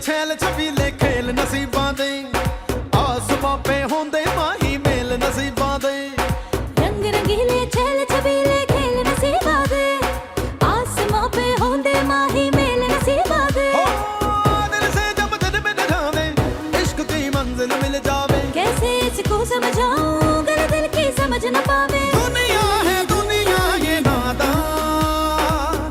छैल छबीले खेल नसीबां दे आसमां पे होंदे माही मेल नसीबां दे रंग रंगीले छैल छबीले खेल नसीबां दे आसमां पे होंदे माही मेल नसीबां दे दिल से जब दिल में जावे इश्क की मंजिल मिल जावे कैसे इसको समझाऊं अगर दिल की समझ न पावे दुनिया है दुनिया ये नादान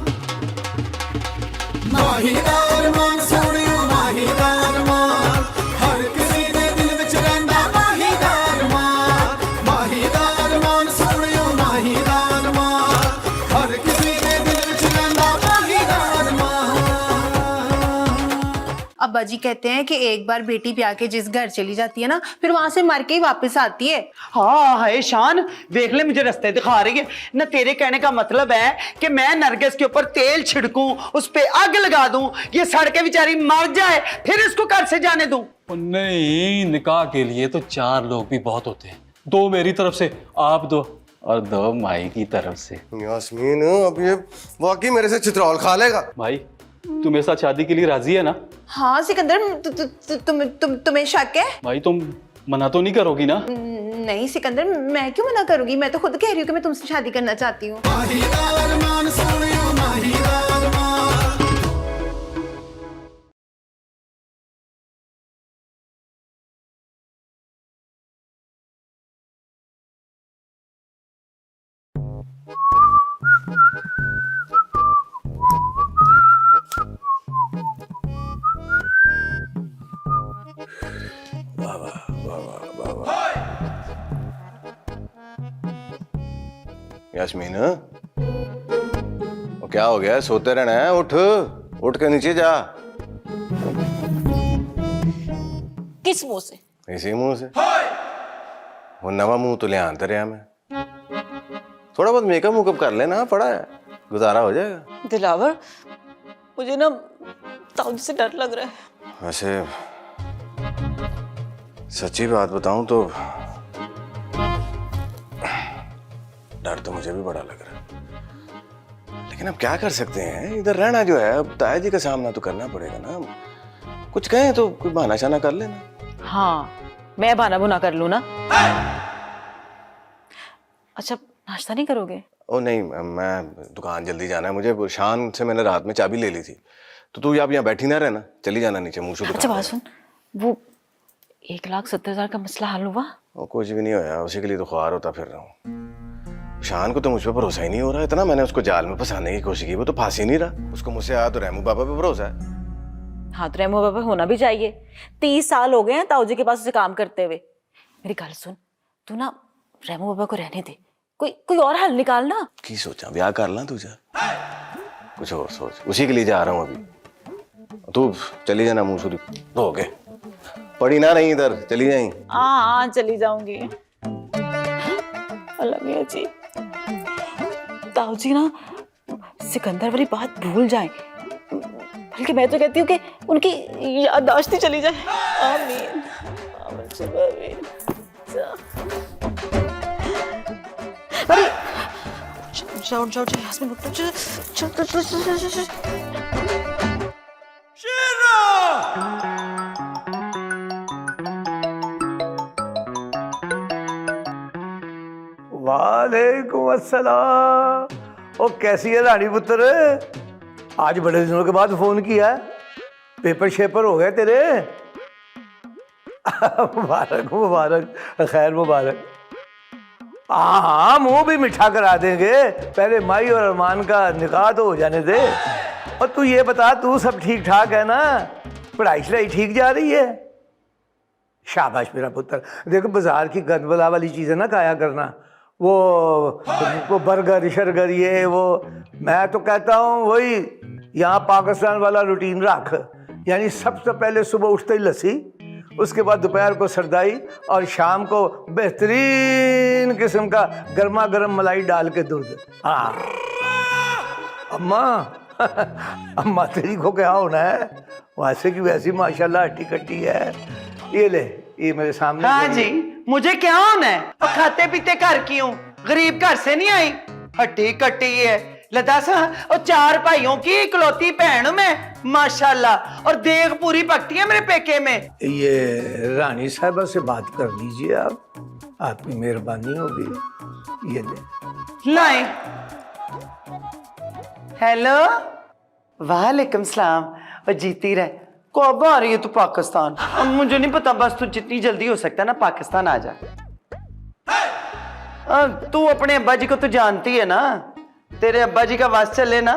माहीदार मान सोनियो माहीदार मान हर किसी दे दिल विच रहिंदा माहीदार मान सोनियो माहीदार मान हर किसी दे दिल विच रहिंदा माहीदार मान। अब्बा जी कहते हैं कि एक बार बेटी ब्याह के जिस घर चली जाती है ना फिर वहां से मर के ही वापस आती है। हाँ है शान, देख ले मुझे रास्ते दिखा रही है ना। तेरे कहने का मतलब है कि मैं नरगिस के ऊपर तेल छिड़कूं, उस पे आग लगा दूं, ये सड़ के बेचारी मर जाए, फिर इसको घर से जाने दूं? नहीं, निकाह के लिए तो 4 लोग भी बहुत होते हैं। 2 मेरी तरफ से, आप 2 और 2 माई की तरफ से। यास्मीन अब ये वाकई मेरे से चित्रौल खा लेगा। भाई तुम मेरे साथ शादी के लिए राजी है ना? हाँ सिकंदर, तुम्हें शक है? भाई तुम मना तो नहीं करोगी ना? नहीं सिकंदर, मैं क्यों मना करूंगी, मैं तो खुद कह रही हूँ कि मैं तुमसे शादी करना चाहती हूँ। माहीदार मान सोनियो माहीदार मान। यास्मीन वो क्या हो गया, सोते रहना है? उठ उठ के नीचे जा। किस मुंह से? इसी मुंह से। वो नवा मुंह तो ले आते रहा मैं। थोड़ा बहुत मेकअप मुकअप कर लेना, पड़ा है, गुजारा हो जाएगा। दिलावर, मुझे ना ताऊ जी से डर लग रहा है। वैसे सच्ची बात बताऊं तो डर तो मुझे भी बड़ा लग रहा है, लेकिन अब क्या कर सकते हैं, इधर रहना जो है, अब ताया जी का सामना तो करना पड़ेगा ना। कुछ कहें तो कोई बहाना शाना कर लेना। हाँ, मैं बहाना बुना कर लूं ना। अच्छा, नाश्ता नहीं करोगे? ओ नहीं, मैं दुकान जल्दी जाना है मुझे। शान से मैंने रात में चाबी ले ली थी, तो तू यहाँ बैठी ना रहना, चली जाना नीचे मुँह से। अच्छा बात सुन, वो 1,70,000 का मसला हल हुआ? वो कुछ भी नहीं होया, उसी के लिए तो ख्वार होता फिर रहा हूँ। शान को तो मुझ पर भरोसा ही नहीं हो रहा। इतना मैंने उसको जाल में फंसाने की कोशिश की, वो तो फांसी नहीं रहा। उसको मुझसे आया तो रहमू बाबा पे भरोसा है। हाँ तो रहमू बाबा होना भी चाहिए। 30 साल हो गए हैं ताऊ जी के पास उसे काम करते हुए। मेरी गल सुन, तू ना रहमू बाबा को रहने दे, कोई और हल निकाल ना। की सोचा, ब्याह कर ला तुझे, कुछ और सोच। उसी के लिए जा रहा हूँ अभी। तू चली जाना मुँह शुरू हो गए, पड़ी ना नहीं इधर, चली जाई। हाँ चली जाऊंगी। अल्लाह मियां जी, ताऊ जी ना सिकंदर वाली बात भूल जाएं, बल्कि मैं तो कहती हूँ कि उनकी याददाश्त ही चली जाए। आमीन आमीन। अरे जाओ जाओ जाओ यास्मीन, उठ चल चल चल चल चल। वालेकुम अस्सलाम। ओ कैसी है रानी पुत्र, आज बड़े दिनों के बाद फोन किया, पेपर शेपर हो गए तेरे? मुबारक मुबारक, खैर मुबारक। हाँ हाँ, मुंह भी मिठा करा देंगे, पहले माई और अरमान का निकाह तो हो जाने दे। और तू ये बता, तू सब ठीक ठाक है ना? पढ़ाई शढ़ाई ठीक जा रही है? शाबाश मेरा पुत्र। देखो बाजार की गंदबला वाली चीज़ें ना खाया करना, वो बर्गर शर्गर ये वो। मैं तो कहता हूँ वही यहाँ पाकिस्तान वाला रूटीन रख, यानी सबसे पहले सुबह उठते ही लस्सी, उसके बाद दोपहर को सरदाई और शाम को बेहतरीन किस्म का गर्मा गर्म मलाई डाल के दूध। हाँ अम्मा अम्मा तेरी को क्या होना है, वैसे की वैसी माशाल्लाह हट्टी कट्टी है। ये ले, ये मेरे सामने। हाँ जी, मुझे क्या होना है? और खाते पीते घर की हूँ, गरीब घर से नहीं आई। हट्टी कट्टी है, लदा सा और 4 भाइयों की इकलौती बहन हूं मैं माशाल्लाह, और देख पूरी पकती है मेरे पेके में। ये रानी साहबा से बात कर लीजिए आप, आपकी मेहरबानी होगी। ये ले। लाए। हेलो, वालेकुम सलाम। और जीती रहे। कब आ रही है तू पाकिस्तान? और मुझे नहीं पता, बस तू जितनी जल्दी हो सकता है ना पाकिस्तान आ जा। तू अपने अब्बा जी को तो जानती है ना, तेरे अब्बा जी का वास चले ना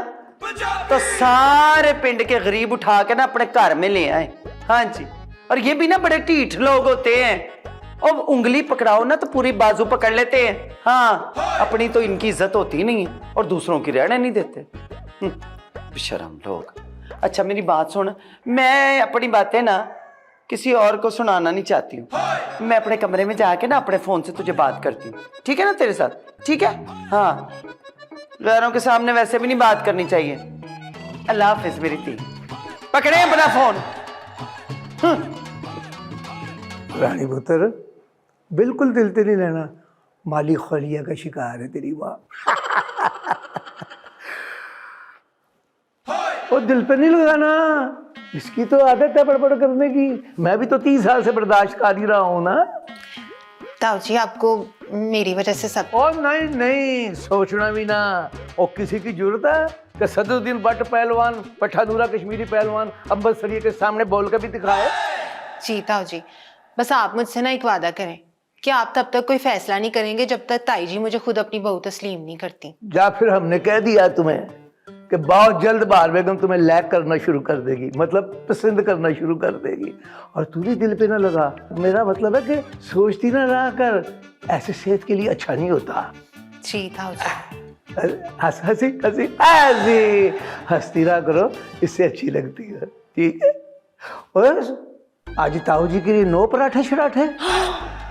तो सारे पिंड के गरीब उठा के ना अपने घर में ले आए। हाँ जी, और ये भी ना बड़े ढीठ लोग होते हैं, और उंगली पकड़ाओ ना तो पूरी बाजू पकड़ लेते हैं। हाँ, अपनी तो इनकी इज्जत होती नहीं है और दूसरों की रहने नहीं देते, बेशरम लोग। अच्छा मेरी बात सुन, मैं अपनी बातें ना किसी और को सुनाना नहीं चाहती हूँ। मैं अपने कमरे में जाके ना अपने फोन से तुझे बात करती हूँ, ठीक है ना तेरे साथ? ठीक है, हाँ, गैरों के सामने वैसे भी नहीं बात करनी चाहिए। अल्लाह हाफिज मेरी ती। पकड़े अपना फोन। रानी पुत्र, बिल्कुल दिल ते नहीं लेना, माली खलिया का शिकार है तेरी माँ। और दिल पे नहीं लगाना, इसकी तो आदत है बड़बड़ करने की। मैं भी तो 30 साल से बर्दाश्त कर ही रहा हूँ ना। ताऊ जी आपको मेरी वजह से सब। और नहीं नहीं, सोचना भी ना। और किसी की जरूरत है कि सदरुद्दीन भट्ट पहलवान, पठानूरा कश्मीरी पहलवान अंबर सरिये के सामने बोल कर भी दिखाए। जी ताऊ जी, बस आप मुझसे ना एक वादा करें कि आप तब तक कोई फैसला नहीं करेंगे जब तक ताई जी मुझे खुद अपनी बहू तस्लीम नहीं करती। या फिर हमने कह दिया तुम्हें कि बहुत जल्द बहार बेगम तुम्हें लैक करना शुरू कर देगी, मतलब पसंद करना शुरू कर देगी, और तू भी दिल पे ना लगा। मेरा मतलब है कि सोचती ना रहा कर, ऐसे सेहत के लिए अच्छा नहीं होता। जी ताऊ जी। हंसी हंसी हंसी हंसती रहा करो, इससे अच्छी लगती है, ठीक है? और आज ताऊ जी के लिए 9 पराठे शराठे?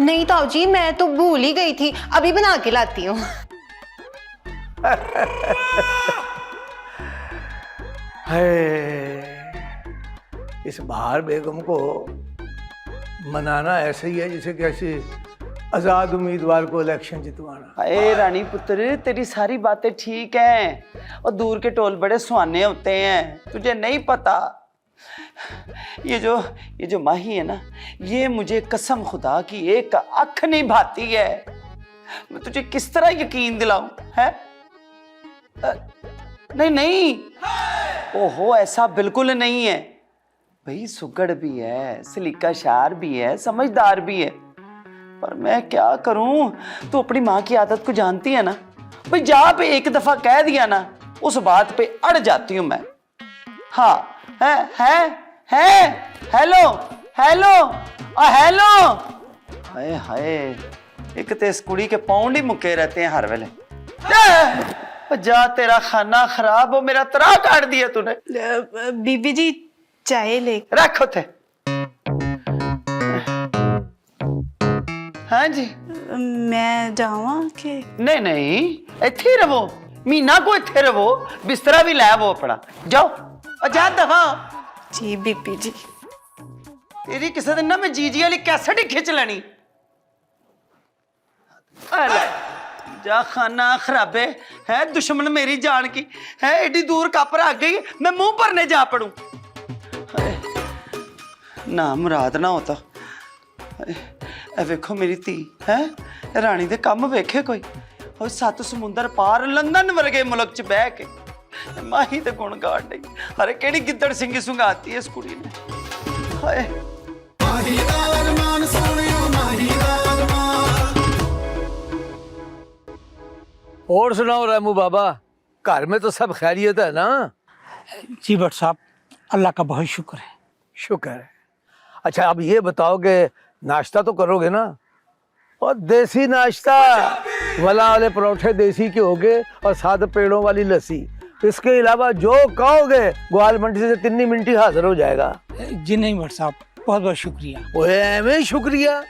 नहीं ताऊ जी, मैं तो भूल ही गई थी, अभी बना के लाती हूँ। इस बहार बेगम को मनाना ऐसे ही है जैसे कैसे आजाद उम्मीदवार को इलेक्शन जितवाना। अरे रानी पुत्र, तेरी सारी बातें ठीक हैं, और दूर के टोल बड़े सुहाने होते हैं, तुझे नहीं पता। ये जो माही है ना, ये मुझे कसम खुदा की एक अख नहीं भाती है। मैं तुझे किस तरह यकीन दिलाऊं है? नहीं नहीं, ओहो ऐसा बिल्कुल नहीं है भाई, सुगड़ भी है, सलीका शार भी है, समझदार भी है, पर मैं क्या करूं? तू अपनी माँ की आदत को जानती है ना भाई, जहां पे एक दफा कह दिया ना उस बात पे अड़ जाती हूं मैं। हाँ है हेलो हेलो हेलो। हाय हाय, एक तो इस कुड़ी के पाउंड ही मुक्के रहते हैं हर वेले। जा तेरा खाना खराब हो, मेरा तरा काट दिया तूने। बीबी जी चाय ले रखो थे। हाँ जी, मैं जावा के? नहीं नहीं, इत्थे ही रहो, मीना को इत्थे रहो, बिस्तरा भी लै वो अपना, जाओ और जा दफा। जी बीबी जी। तेरी किसी दिन ना मैं जीजी वाली कैसेट ही खिंच लेनी। जा खाना खराबे है, दुश्मन मेरी जान की है, एडी दूर कापर आ गई, मैं मुंह भरने जा पड़ू। ना मुराद ना होता। ए वेखो मेरी धी है, रानी दे कम वेखे कोई, और 7 समुंदर पार लंदन वर्गे मुल्क च बह के माही ते गुण गाड़ नहीं। अरे केड़ी गिद्दड़ सिंगी सुंगाती है इस कुड़ी ने। हाय माहीदार मान सोनियो माहीदार मान। और सुनाओ रामू बाबा, घर में तो सब खैरियत है ना? जी भट्ट साहब, अल्लाह का बहुत शुक्र है। शुक्र है। अच्छा अब ये बताओ कि नाश्ता तो करोगे ना? और देसी नाश्ता, वला वाले परोठे देसी के होगे और साथ पेड़ों वाली लस्सी। इसके अलावा जो कहोगे ग्वाल मंडी से 3 मिनट हाजिर हो जाएगा। जी नहीं भट्ट साहब, बहुत बहुत शुक्रिया। ओए शुक्रिया?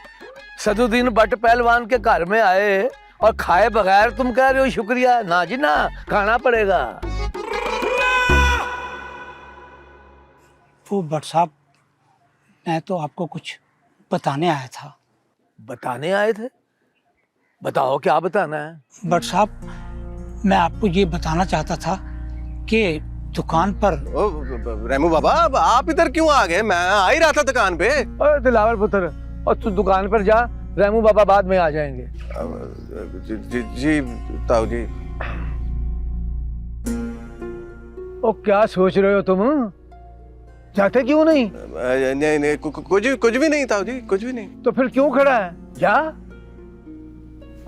सदरुद्दीन भट्ट पहलवान के घर में आए और खाए बगैर तुम कह रहे हो शुक्रिया? ना जी ना, खाना पड़ेगा। वो भट्ट साहब, मैं तो आपको कुछ बताने आया था। बताने आए थे? बताओ क्या बताना है? भट्ट साहब, मैं आपको ये बताना चाहता था कि दुकान पर ओ रेमू बाबा, अब आप इधर क्यों आ गए? मैं आ ही रहा था दुकान पे। ओए दिलावर पुत्र, और तू दुकान पर जा, रेमू बाबा बाद में आ जाएंगे। जी ताऊ जी। ओ क्या सोच रहे हो तुम? जाते क्यों नहीं? नहीं कुछ भी नहीं ताऊ जी, कुछ भी नहीं। तो फिर क्यों खड़ा है? जा,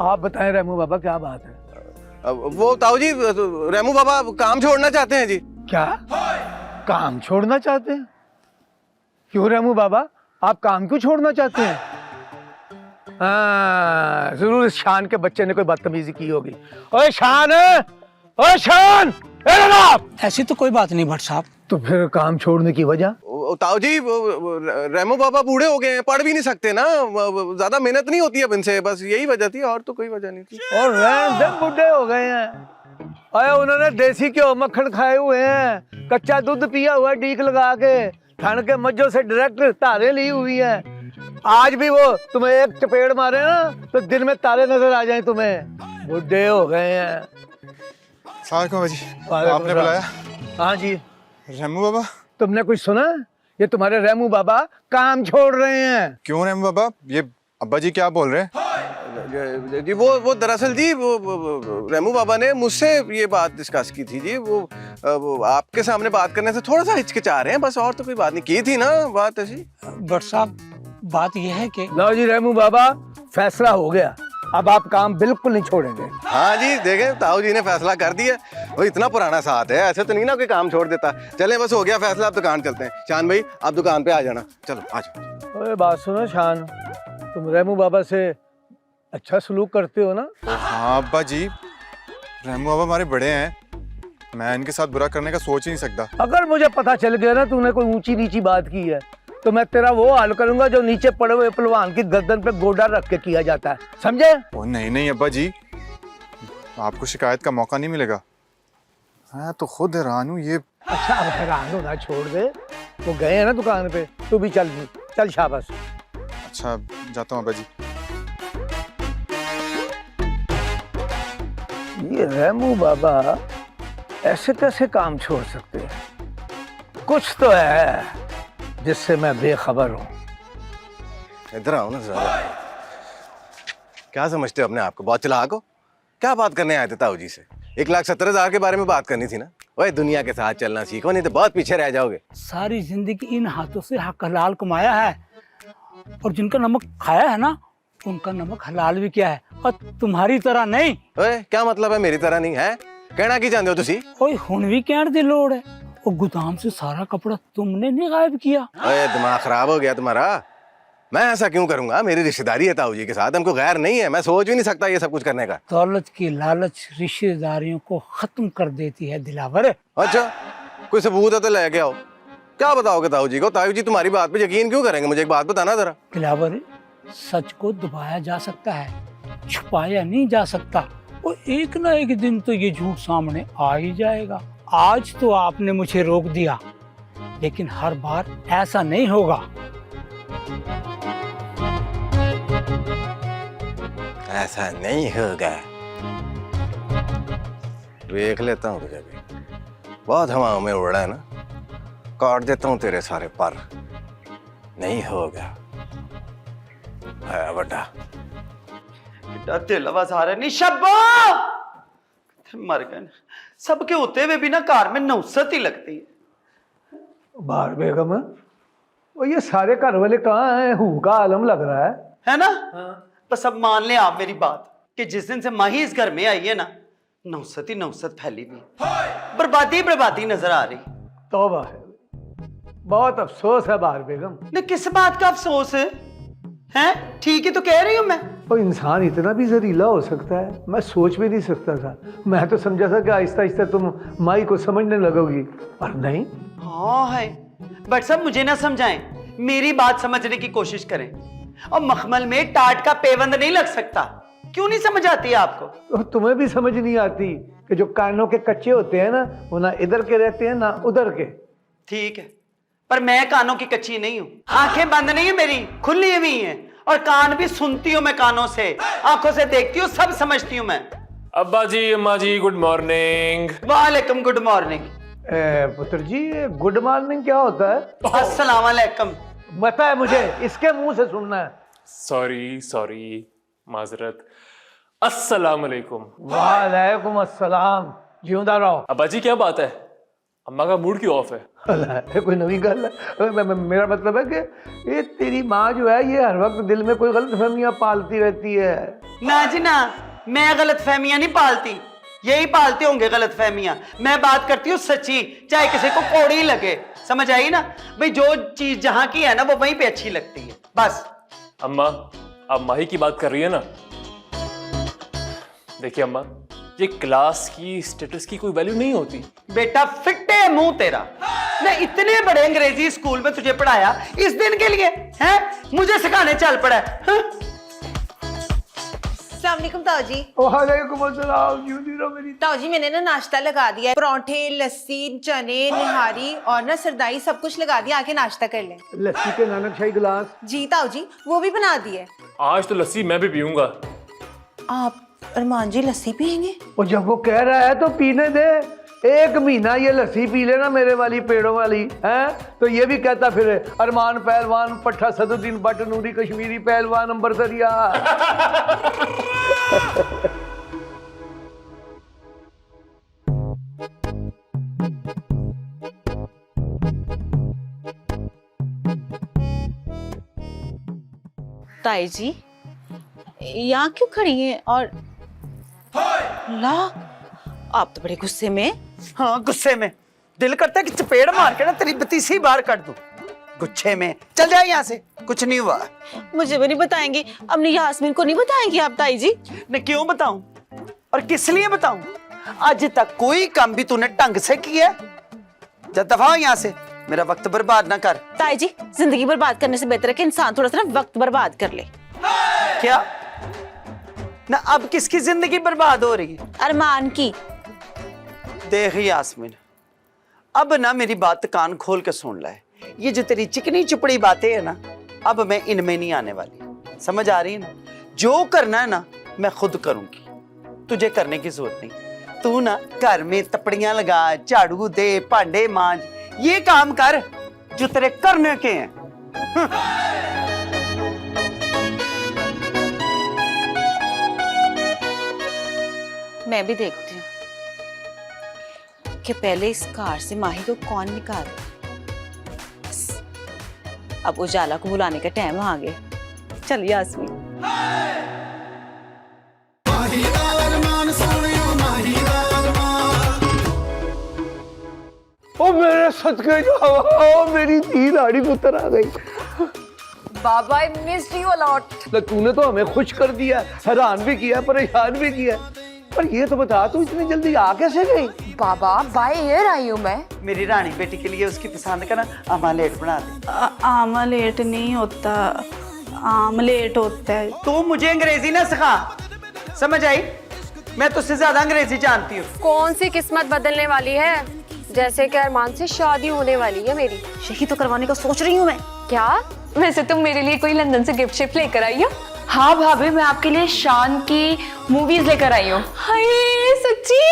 आप बताएं रेमू बाबा क्या बात है? वो ताऊ जी, रेमू बाबा काम छोड़ना चाहते हैं जी। क्या काम छोड़ना चाहते हैं? क्यों रेमू बाबा, आप काम क्यों छोड़ना चाहते हैं? हाँ, जरूर इस शान के बच्चे ने कोई बदतमीजी की होगी। ओए शान, ओए शान, ए जनाब! ऐसी तो कोई बात नहीं भट्ट साहब। तो फिर काम छोड़ने की वजह? ताऊ जी, रेमू बाबा बूढ़े हो गए हैं, पढ़ भी नहीं सकते ना, ज्यादा मेहनत नहीं होती अब इनसे, बस यही वजह थी, और तो कोई वजह नहीं थी। और बूढ़े हो गए हैं। अरे उन्होंने देसी घ्यो मक्खन खाए हुए हैं, कच्चा दूध पिया हुआ डीक लगा के, ठंड के मज्जों से डायरेक्ट तारे ली हुई है। आज भी वो तुम्हें एक चपेड़ मारे ना तो दिन में तारे नजर आ जाए तुम्हें। बूढ़े हो गए हैं। बाबा जी, आपने बुलाया? हाँ जी। रेमू बाबा, तुमने कुछ सुना? ये तुम्हारे रेमू बाबा काम छोड़ रहे हैं। क्यों रेमू बाबा, ये अब्बा जी क्या बोल रहे हैं? जी वो दरअसल जी, वो रेमू बाबा ने मुझसे ये बात डिस्कस की थी जी। वो आपके सामने बात करने से थोड़ा सा हिचकिचा रहे हैं, बस, और तो कोई बात नहीं। की थी ना बात ऐसी? भट्ट साहब, बात यह है कि लो जी रेमू बाबा, फैसला हो गया, अब आप काम बिल्कुल नहीं छोड़ेंगे। हाँ जी, देखें ताऊ जी ने फैसला कर दिया। वो इतना पुराना साथ है, ऐसे तो नहीं ना कोई काम छोड़ देता। चलें, बस हो गया फैसला, अब दुकान चलते हैं। शान भाई, आप दुकान पे आ जाना। चलो आ जाओ। ओए बात सुनो शान, तुम रेमू बाबा से अच्छा सलूक करते हो ना? हाँ अब्बा जी, रेमू बाबा हमारे बड़े हैं, मैं इनके साथ बुरा करने का सोच ही नहीं सकता। अगर मुझे पता चल गया ना तूने कोई ऊंची नीची बात की है तो मैं तेरा वो हाल करूंगा जो नीचे पड़े हुए पहलवान की गर्दन पे गोडा रख के किया जाता है, समझे? ओ नहीं अब्बा जी, आपको शिकायत का मौका नहीं मिलेगा। मैं तो खुद हैरान हूँ ये। अच्छा, अब हैरान होना छोड़ दे, वो गए हैं ना दुकान पे, तू भी चल जी, चल शाबाश। अच्छा, जाता हूँ अब्बा जी। ये रेमू बाबा ऐसे कैसे काम छोड़ सकते हैं? कुछ तो है जिससे मैं बेखबर हूँ। इधर आओ ना जरा। क्या समझते हो अपने आप को? बहुत चालाक हो। क्या बात करने आए थे ताऊ जी से? 1,70,000 के बारे में बात करनी थी ना। ओए, दुनिया के साथ चलना सीखो, नहीं तो बहुत पीछे रह जाओगे। सारी जिंदगी इन हाथों से हक हलाल कमाया है, और जिनका नमक खाया है ना, उनका नमक हलाल भी किया है, और तुम्हारी तरह नहीं। ओए, क्या मतलब है मेरी तरह नहीं है? कहना की चाहते हो तुसी? ओए हुन भी कहने दी लोड़ है, वो गोदाम से सारा कपड़ा तुमने नहीं गायब किया। ओए, दिमाग खराब हो गया तुम्हारा? मैं ऐसा क्यों करूंगा? मेरी रिश्तेदारी है ताऊ जी के साथ, हमको गैर नहीं है। मैं सोच भी नहीं सकता ये सब कुछ करने का। दौलत की लालच रिश्तेदारियों को खत्म कर देती है दिलावर। अच्छा, कोई सबूत है तो लेके आओ। क्या बताओगे ताऊ जी को? ताऊ जी तुम्हारी बात पे यकीन क्यों करेंगे? मुझे एक बात बताना जरा। दिलावर, सच को दबाया जा सकता है, छुपाया नहीं जा सकता, और एक ना एक दिन तो ये झूठ सामने आ ही जाएगा। आज तो आपने मुझे रोक दिया, लेकिन हर बार ऐसा नहीं होगा। ऐसा नहीं होगा। देख लेता हूँ तुझे भी। बहुत हवाओं में उड़ रहा है ना, काट देता हूँ तेरे सारे पर। नहीं होगा। आया बड़ा दिल आवाज नहीं शब्बो मर गए। सबके होते हुए भी ना कार में नौसत ही लगती है। बाहर बेगम, वो ये सारे घर वाले कहाँ हैं? हू का आलम लग रहा है ना? बस अब मान ले आप मेरी बात कि जिस दिन से माही इस घर में आई है ना, नौसत ही नौसत फैली हुई, बर्बादी बर्बादी नजर आ रही। तौबा है, बहुत अफसोस है बाहर बेगम। नहीं, किस बात का अफसोस है? हैं? ठीक ही तो कह रही हूँ मैं। और इंसान इतना भी जहरीला हो सकता है, मैं सोच भी नहीं सकता था। मैं तो समझा था कि आहिस्ता आहिस्ता तुम माई को समझने लगोगी, और नहीं। हाँ है, बट सब मुझे ना समझाएं, मेरी बात समझने की कोशिश करें। और मखमल में टाट का पेवंद नहीं लग सकता। क्यों नहीं समझ आती आपको? तो तुम्हें भी समझ नहीं आती कि जो कानों के कच्चे होते हैं ना, वो ना इधर के रहते हैं ना उधर के। ठीक है, पर मैं कानों की कच्ची नहीं हूं। आंखें बंद नहीं है मेरी, खुली हुई हैं, और कान भी सुनती हूं मैं कानों से, आंखों से देखती हूँ, सब समझती हूं मैं। अब्बा जी, अम्मा जी, गुड मॉर्निंग। वालेकुम गुड मॉर्निंग। पुत्र जी, गुड मॉर्निंग क्या होता है? अस्सलाम वालेकुम। पता है मुझे, इसके मुंह से सुनना है। सॉरी, माजरत। अस्सलाम वालेकुम। वालेकुम अस्सलाम। जिंदा रहो। अब्बा जी क्या बात है, अम्मा का मूड क्यों ऑफ है? अल्लाह, कोई नई गल है। मेरा मतलब है कि ये तेरी माँ जो है ये हर वक्त दिल में कोई गलत फहमियाँ पालती रहती है। ना जी ना, मैं गलत फहमियां नहीं पालती, यही पालते होंगे गलत फहमियां। मैं बात करती हूँ सच्ची, चाहे किसी को कौड़ी लगे। समझ आई ना भाई, जो चीज जहां की है ना वो वहीं पे अच्छी लगती है बस। अम्मा, आप माही की बात कर रही है ना? देखिए अम्मा, ये क्लास की स्टेटस की कोई वैल्यू नहीं होती। बेटा फिट्टे मुंह तेरा, मैं इतने बड़े अंग्रेजी स्कूल में तुझे पढ़ाया इस दिन के लिए हैं? मुझे सिखाने चल पड़ा है। हाँ? अस्सलाम वालेकुम ताऊ जी। वालेकुम अस्सलाम। जिंदी रहो मेरी। ताऊ जी मैंने ना नाश्ता लगा दिया है, परांठे, लस्सी, चने, निहारी और ना सरदाई सब कुछ लगा दिया, आके नाश्ता कर लें। लस्सी के नानक शाही गिलास। जी ताऊ जी, वो भी बना दिए। आज तो लस्सी मैं भी पीऊंगा। आप अरमान जी लस्सी पियेंगे? और जब वो कह रहा है तो पीने दे। एक महीना ये लस्सी पी लेना मेरे वाली पेड़ों वाली है, तो ये भी कहता फिर अरमान पहलवान, पट्टा सदुद्दीन भट्ट, नूरी कश्मीरी पहलवान, अंबरसरिया। ताई जी यहाँ क्यों खड़ी हैं? और ला, आप तो बड़े गुस्से में। हाँ गुस्से में, दिल करता है कि चपेड़ मार के ना तेरी बतीसी बाहर कर दूं। गुस्से में चल जाए यहाँ से, कुछ नहीं हुआ। मुझे भी नहीं बताएंगी, अपनी यास्मीन को नहीं बताएंगी आप ताई जी? मैं क्यों बताऊं और किस लिए बताऊं? आज तक कोई काम भी तूने ढंग से किया? जा दफा हो यहाँ से, मेरा वक्त बर्बाद ना कर। ताई जी, जिंदगी बर्बाद करने से बेहतर है कि इंसान थोड़ा सा ना वक्त बर्बाद कर ले। क्या ना, अब किसकी जिंदगी बर्बाद हो रही है? अरमान की। देख यास्मीन, अब ना मेरी बात कान खोल के सुन ले। ये जो तेरी चिकनी चुपड़ी बातें है ना, अब मैं इनमें नहीं आने वाली। समझ आ रही है ना? जो करना है ना मैं खुद करूंगी, तुझे करने की जरूरत नहीं। तू ना घर में तपड़ियां लगा, झाड़ू दे, भांडे मांज, ये काम कर जो तेरे करने के हैं। मैं भी देखती हूँ कि पहले इस कार से माही को कौन निकाले। अब उजाला को बुलाने का टाइम आ गया। चल यास्मीन। माही दा अरमान सोनियो, माही दा अरमान। ओ मेरे सदके जाओ, मेरी धी लाड़ी पुत्र आ गई। बाबा I missed you a lot. तूने तो हमें खुश कर दिया, हैरान भी किया, परेशान भी किया। पर ये तो बता, तू इतनी जल्दी आ कैसे गई? बाबा बाय एयर आई हूँ मैं। मेरी रानी बेटी के लिए उसकी पसंद का ना आमलेट बना दे। आमलेट नहीं होता, आमलेट होता है। तू मुझे अंग्रेजी ना सिखा, समझ आई? मैं तुझसे ज्यादा अंग्रेजी जानती हूँ। कौन सी किस्मत बदलने वाली है? जैसे कि अरमान से शादी होने वाली है मेरी। यही तो करवाने का सोच रही हूँ मैं। क्या? वैसे तुम मेरे लिए कोई लंदन से गिफ्ट शिफ्ट लेकर आई हो? हाँ भाभी, मैं आपके लिए शान की मूवीज लेकर आई हूँ। हाय सच्ची?